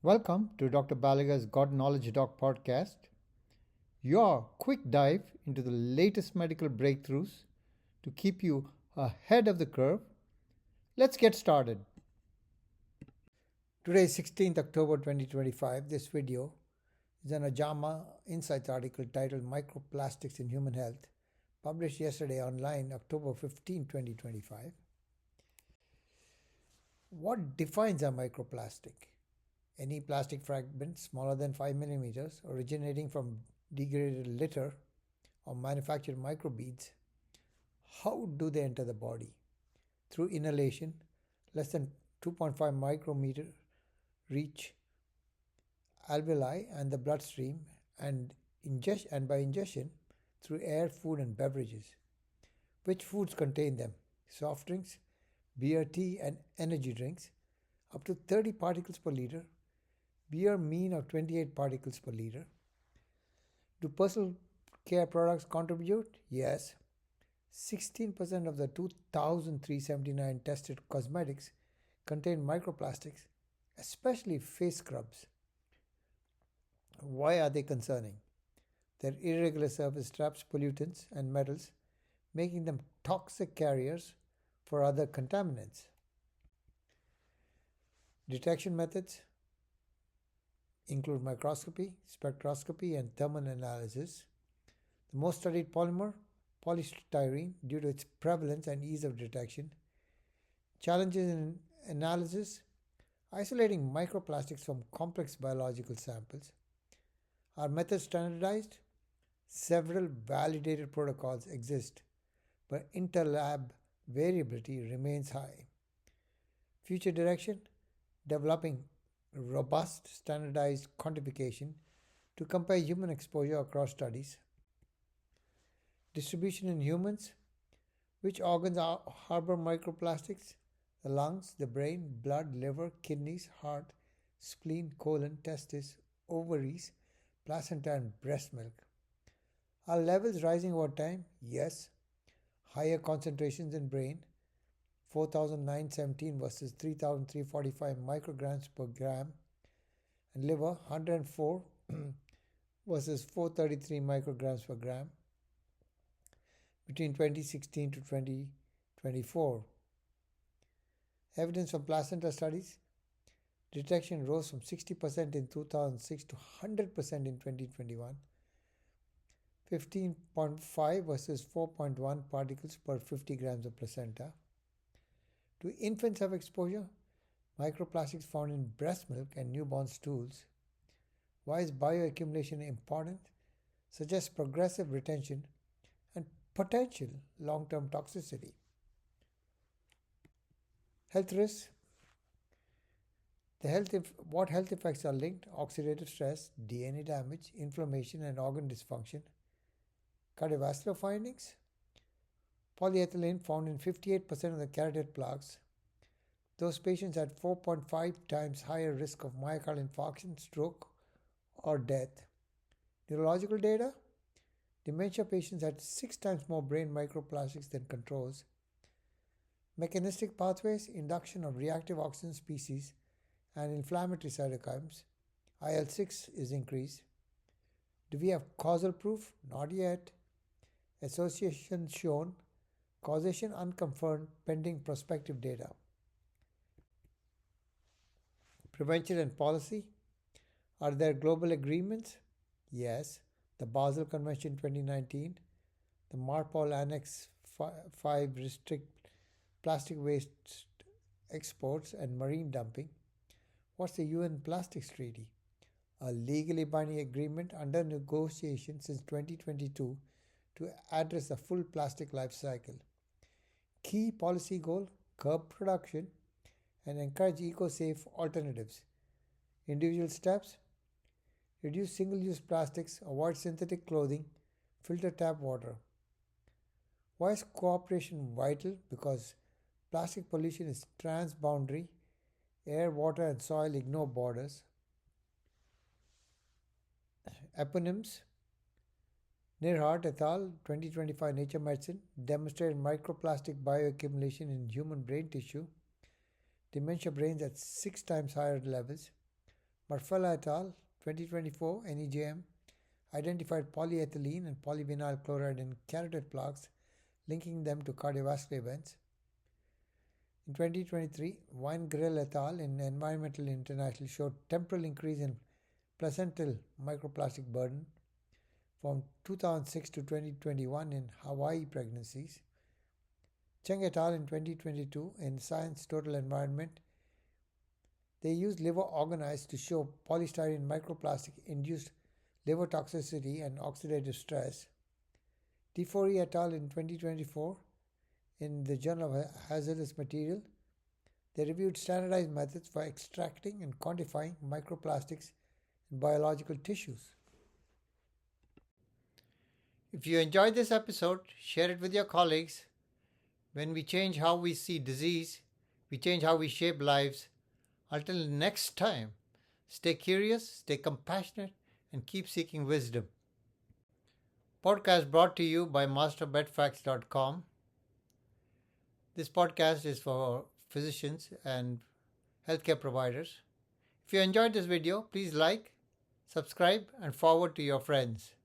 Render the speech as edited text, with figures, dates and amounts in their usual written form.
Welcome to Dr. Balaga's God Knowledge Doc podcast, your quick dive into the latest medical breakthroughs to keep you ahead of the curve. Let's get started. Today is 16th October 2025. This video is on a JAMA Insights article titled Microplastics in Human Health, published yesterday online, October 15, 2025. What defines a microplastic? Any plastic fragment smaller than 5 millimeters originating from degraded litter or manufactured microbeads. How do they enter the body? Through inhalation, less than 2.5 micrometer reach alveoli and the bloodstream, and by ingestion through air, food, and beverages. Which foods contain them? Soft drinks, beer, tea, and energy drinks, up to 30 particles per liter. Beer mean of 28 particles per liter. Do personal care products contribute? Yes. 16% of the 2,379 tested cosmetics contain microplastics, especially face scrubs. Why are they concerning? Their irregular surface traps pollutants and metals, making them toxic carriers for other contaminants. Detection methods include microscopy, spectroscopy, and thermal analysis. The most studied polymer, polystyrene, due to its prevalence and ease of detection. Challenges in analysis: isolating microplastics from complex biological samples. Are methods standardized? Several validated protocols exist, but interlab variability remains high. Future direction: developing robust standardized quantification to compare human exposure across studies. Distribution in humans: which organs harbor microplastics? The lungs, the brain, blood, liver, kidneys, heart, spleen, colon, testes, ovaries, placenta, and breast milk. Are levels rising over time? Yes. Higher concentrations in brain, 4,917 versus 3,345 micrograms per gram, and liver, 104 versus 433 micrograms per gram between 2016 to 2024. Evidence from placenta studies: detection rose from 60% in 2006 to 100% in 2021. 15.5 versus 4.1 particles per 50 grams of placenta. Do infants have exposure? Microplastics found in breast milk and newborn stools. Why is bioaccumulation important? Suggests progressive retention and potential long-term toxicity. Health risks. What health effects are linked? Oxidative stress, DNA damage, inflammation, and organ dysfunction. Cardiovascular findings. Polyethylene found in 58% of the carotid plaques. Those patients had 4.5 times higher risk of myocardial infarction, stroke, or death. Neurological data: dementia patients had 6 times more brain microplastics than controls. Mechanistic pathways: induction of reactive oxygen species and inflammatory cytokines. IL-6 is increased. Do we have causal proof? Not yet. Association shown. Causation unconfirmed pending prospective data. Prevention and policy. Are there global agreements? Yes. The Basel Convention 2019, the MARPOL Annex 5 restrict plastic waste exports and marine dumping. What's the UN Plastics Treaty? A legally binding agreement under negotiation since 2022 to address the full plastic life cycle. Key policy goal: curb production and encourage eco-safe alternatives. Individual steps: reduce single-use plastics, avoid synthetic clothing, filter tap water. Why is cooperation vital? Because plastic pollution is transboundary. Air, water, and soil ignore borders. Eponyms: Neerhart et al., 2025, Nature Medicine, demonstrated microplastic bioaccumulation in human brain tissue, dementia brains at 6 times higher levels, Marfella et al., 2024, NEJM, identified polyethylene and polyvinyl chloride in carotid plaques, linking them to cardiovascular events. In 2023, Weingrill et al. In Environmental International showed temporal increase in placental microplastic burden from 2006 to 2021 in Hawaii pregnancies. Cheng et al. In 2022 in Science Total Environment, they used liver organoids to show polystyrene microplastic induced liver toxicity and oxidative stress. Tifori et al. In 2024 in the Journal of Hazardous Material, they reviewed standardized methods for extracting and quantifying microplastics in biological tissues. If you enjoyed this episode, share it with your colleagues. When we change how we see disease, we change how we shape lives. Until next time, stay curious, stay compassionate, and keep seeking wisdom. Podcast brought to you by masterbedfacts.com. This podcast is for physicians and healthcare providers. If you enjoyed this video, please like, subscribe, and forward to your friends.